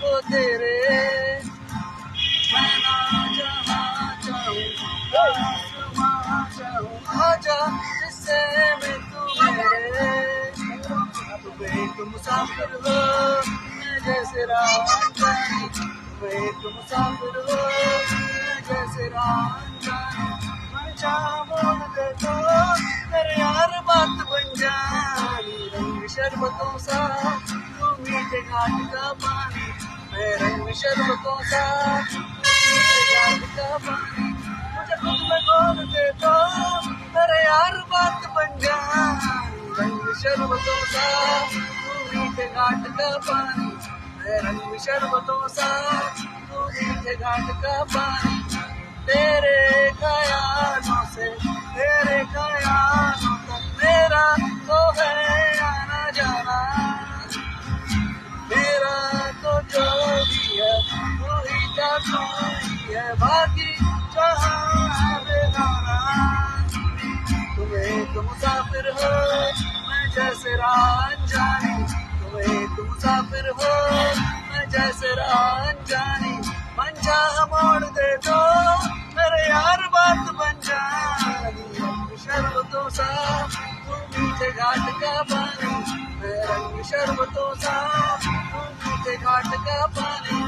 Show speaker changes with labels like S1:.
S1: को तेरे मैं ना जहाँ चाहूँ आसमां चाहूँ आजा जिससे मैं तू मेरे तुम एक मुसाफिर हो मैं जैसे राजधानी तुम एक मुसाफिर हो मैं जैसे राजधानी मैं चाह मोड़ दे तो मेरे यार बात बन जानी रंग शरबतों सा तू मीठे घाट का पानी मैं रंग शरबतों सा तू मीठे घाट का पानी मुझे खुद में खोल दे तो मेरे यार बात बन जानी रंग शरबतों सा तू मीठे घाट का पानी मैं रंग शरबतों सा तू मीठे घाट का पानी तेरे ख्यालों से तेरे ख्यालों तक मेरा तो है आना जाना मेरा तो जो भी है वही का तू ही है बाकी जहाँ बेगाना तुम एक मुसाफिर हो मैं जैसे रांझानी तुम एक मुसाफिर हो मैं जैसे रांझानी मन चाह मोड़ दे तो मेरे यार बात बन जानी रंग शरबतों सा तू मीठे घाट का पानी मैं रंग शरबतों सा तू मीठे घाट का पानी